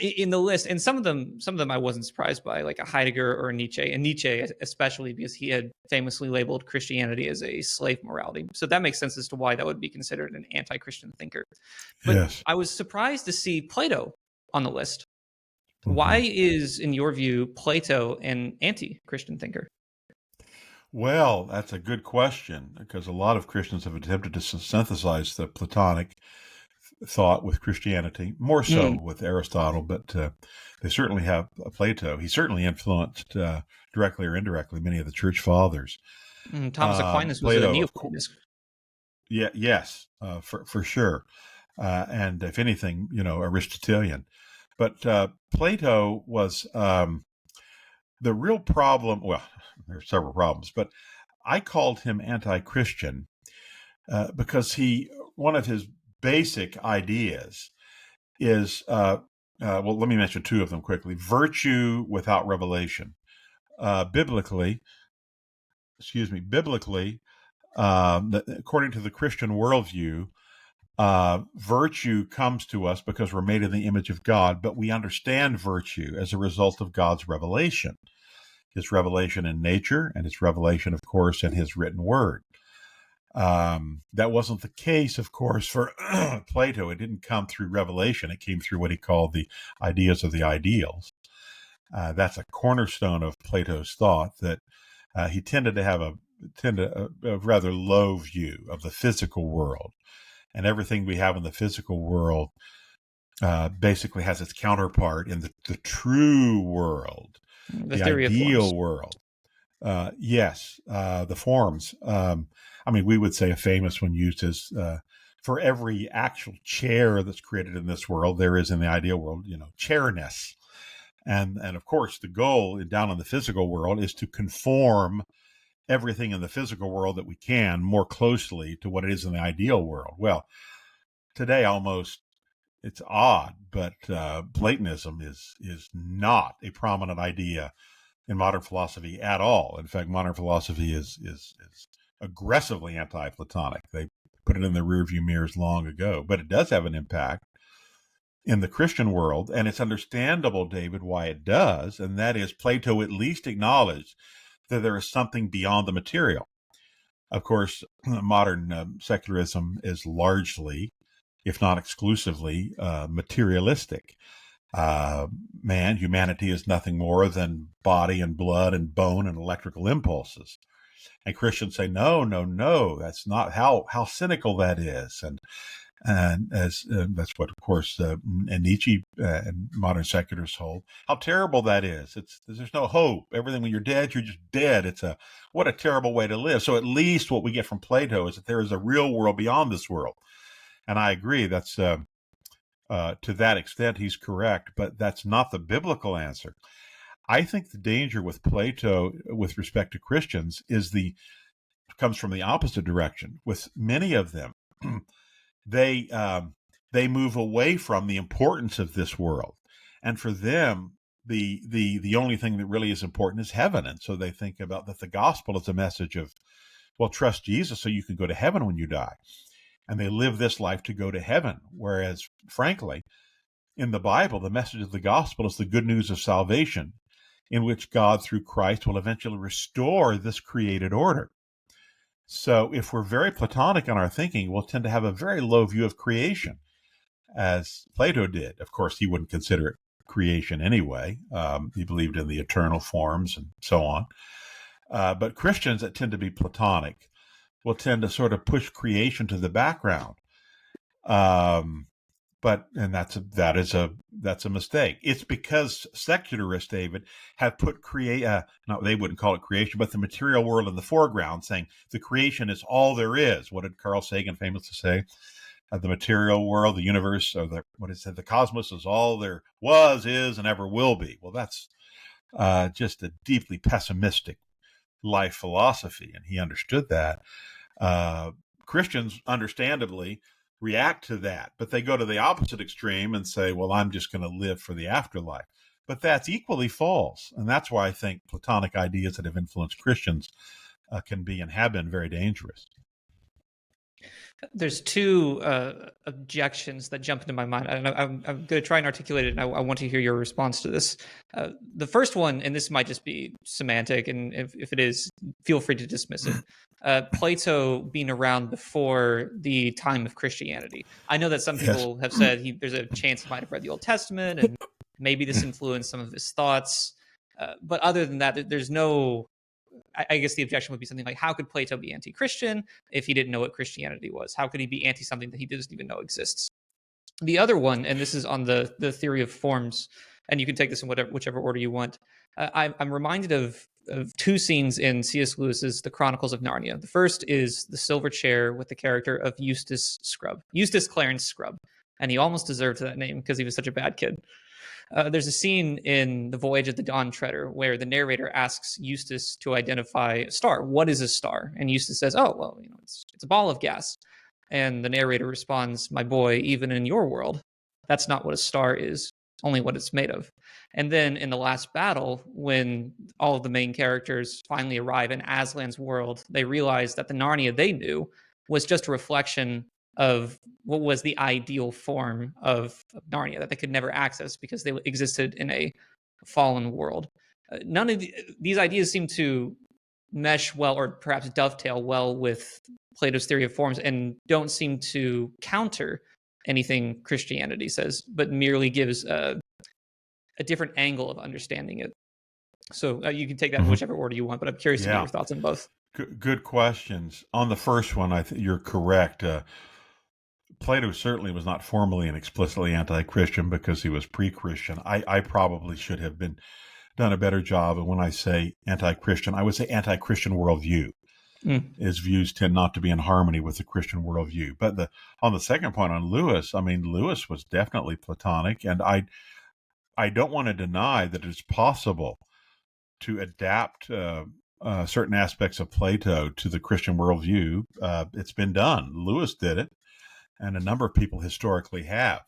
in the list, and some of them I wasn't surprised by, like a Heidegger or a Nietzsche, and Nietzsche especially because he had famously labeled Christianity as a slave morality. So that makes sense as to why that would be considered an anti-Christian thinker. But Yes. I was surprised to see Plato on the list. Why Mm-hmm. is, in your view, Plato an anti-Christian thinker? Well, that's a good question because a lot of Christians have attempted to synthesize the Platonic thought with Christianity, more so Mm, with Aristotle, but they certainly have Plato. He certainly influenced directly or indirectly many of the church fathers. Thomas Aquinas was a Plato, of course, Neoplatonist. yeah, yes, for sure, and if anything, Aristotelian. But Plato was the real problem. Well, there are several problems, but I called him anti-Christian because one of his basic ideas is, well, let me mention two of them quickly. Virtue without revelation. Biblically, according to the Christian worldview, virtue comes to us because we're made in the image of God, but we understand virtue as a result of God's revelation, his revelation in nature and his revelation, of course, in his written word. That wasn't the case, of course, for Plato. It didn't come through revelation. It came through what he called the ideas of the ideals. That's a cornerstone of Plato's thought, that he tended to have a rather low view of the physical world. And everything we have in the physical world basically has its counterpart in the true world, The the theory of forms. ideal world. Yes, the forms. We would say a famous one used is for every actual chair that's created in this world, there is in the ideal world, chairness. And of course, the goal down in the physical world is to conform everything in the physical world that we can more closely to what it is in the ideal world. Well, today it's odd, but Platonism is not a prominent idea in modern philosophy at all. In fact, modern philosophy is aggressively anti-Platonic. They put it in the rearview mirrors long ago, but it does have an impact in the Christian world, and it's understandable, David, why it does, and that is Plato at least acknowledged that there is something beyond the material. Of course, modern secularism is largely, if not exclusively, materialistic. Humanity is nothing more than body and blood and bone and electrical impulses. And Christians say, no, that's not how cynical that is. And that's what, of course, and Nietzsche and modern secularists hold. How terrible that is! There's no hope. Everything, when you're dead, you're just dead. What a terrible way to live. So at least what we get from Plato is that there is a real world beyond this world. And I agree. That's to that extent he's correct, but that's not the biblical answer. I think the danger with Plato, with respect to Christians, comes from the opposite direction. With many of them, they move away from the importance of this world, and for them, the only thing that really is important is heaven. And so they think about that the gospel is a message of, well, trust Jesus so you can go to heaven when you die, and they live this life to go to heaven. Whereas, frankly, in the Bible, the message of the gospel is the good news of salvation, in which God, through Christ, will eventually restore this created order. So if we're very Platonic in our thinking, we'll tend to have a very low view of creation, as Plato did. Of course, he wouldn't consider it creation anyway. He believed in the eternal forms and so on. But Christians that tend to be Platonic will tend to sort of push creation to the background. That's a mistake. It's because secularists, David, have put they wouldn't call it creation, but the material world in the foreground, saying the creation is all there is. What did Carl Sagan famously say? The material world, the universe, or the cosmos is all there was, is, and ever will be. Well, that's just a deeply pessimistic life philosophy, and he understood that. Christians, understandably, react to that, but they go to the opposite extreme and say, well, I'm just going to live for the afterlife. But that's equally false. And that's why I think Platonic ideas that have influenced Christians can be and have been very dangerous. There's two objections that jump into my mind. I'm going to try and articulate it, and I want to hear your response to this. The first one, and this might just be semantic, and if it is, feel free to dismiss it. Plato being around before the time of Christianity. I know that some Yes. people have said there's a chance he might have read the Old Testament, and maybe this influenced some of his thoughts. But other than that, there's no. I guess the objection would be something like, how could Plato be anti-Christian if he didn't know what Christianity was? How could he be anti something that he doesn't even know exists? The other one, and this is on the theory of forms, and you can take this in whichever order you want. I'm reminded of two scenes in C.S. Lewis's The Chronicles of Narnia. The first is the silver chair with the character of Eustace Clarence Scrubb, and he almost deserved that name because he was such a bad kid. There's a scene in The Voyage of the Dawn Treader where the narrator asks Eustace to identify a star. What is a star? And Eustace says, "Oh, well, it's a ball of gas." And the narrator responds, "My boy, even in your world, that's not what a star is, only what it's made of." And then in the last battle, when all of the main characters finally arrive in Aslan's world, they realize that the Narnia they knew was just a reflection of what was the ideal form of Narnia that they could never access because they existed in a fallen world. None of these ideas seem to mesh well, or perhaps dovetail well, with Plato's theory of forms, and don't seem to counter anything Christianity says, but merely gives a different angle of understanding it. So you can take that in whichever order you want, but I'm curious to get your thoughts on both. Good questions. On the first one, I think you're correct. Plato certainly was not formally and explicitly anti-Christian because he was pre-Christian. I probably should have done a better job. And when I say anti-Christian, I would say anti-Christian worldview. His views tend not to be in harmony with the Christian worldview. But on the second point on Lewis, I mean, Lewis was definitely Platonic, and I don't want to deny that it's possible to adapt certain aspects of Plato to the Christian worldview. It's been done. Lewis did it, and a number of people historically have.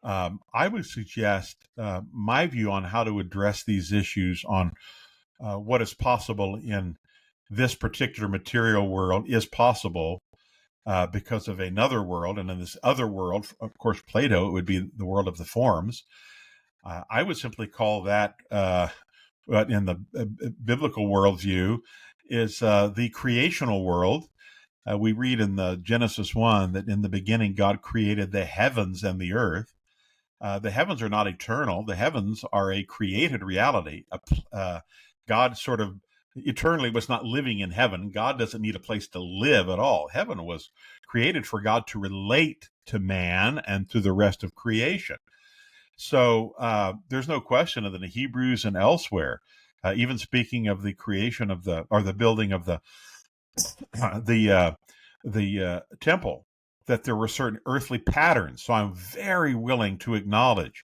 I would suggest my view on how to address these issues on what is possible in this particular material world is possible because of another world. And in this other world, of course, Plato, it would be the world of the forms. I would simply call that, in the biblical worldview, is the creational world. We read in the Genesis 1 that in the beginning God created the heavens and the earth. The heavens are not eternal. The heavens are a created reality. God sort of eternally was not living in heaven. God doesn't need a place to live at all. Heaven was created for God to relate to man and to the rest of creation. So there's no question that in the Hebrews and elsewhere, even speaking of the creation of the building of the temple, that there were certain earthly patterns. So I'm very willing to acknowledge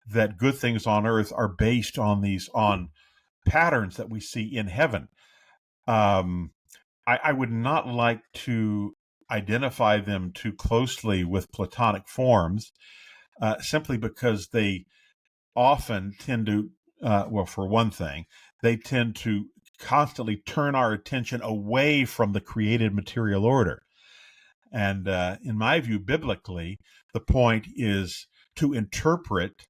that good things on earth are based on patterns that we see in heaven. I would not like to identify them too closely with Platonic forms, simply because they often tend to, well, for one thing, they tend to constantly turn our attention away from the created material order. And in my view, biblically, the point is to interpret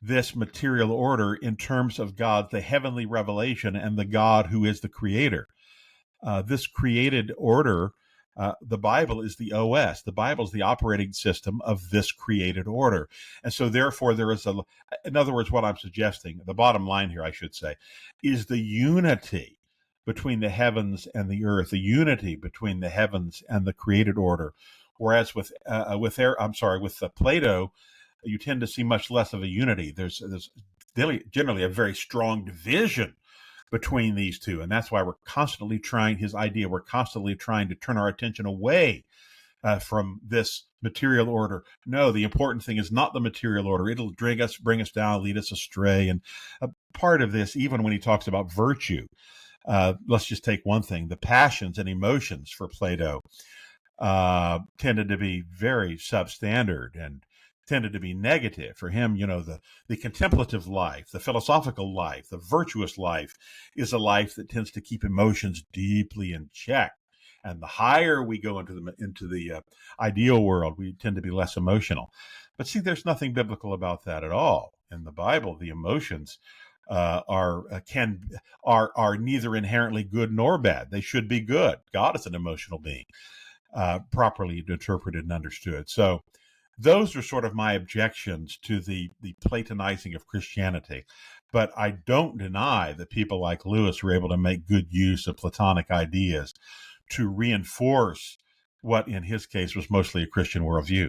this material order in terms of God, the heavenly revelation, and the God who is the creator. This created order, the Bible is the OS. The Bible is the operating system of this created order. And so therefore there is in other words, what I'm suggesting, the bottom line here, I should say, is the unity between the heavens and the earth, the unity between the heavens and the created order. Whereas with Plato, you tend to see much less of a unity. There's generally a very strong division between these two. And that's why we're constantly trying to turn our attention away from this material order. No, the important thing is not the material order. It'll bring us down, lead us astray. And a part of this, even when he talks about virtue, let's just take one thing. The passions and emotions for Plato tended to be very substandard and tended to be negative. For him, the contemplative life, the philosophical life, the virtuous life is a life that tends to keep emotions deeply in check. And the higher we go into the ideal world, we tend to be less emotional. But see, there's nothing biblical about that at all. In the Bible, the emotions are neither inherently good nor bad. They should be good. God is an emotional being, properly interpreted and understood. So those are sort of my objections to the Platonizing of Christianity. But I don't deny that people like Lewis were able to make good use of Platonic ideas to reinforce what, in his case, was mostly a Christian worldview.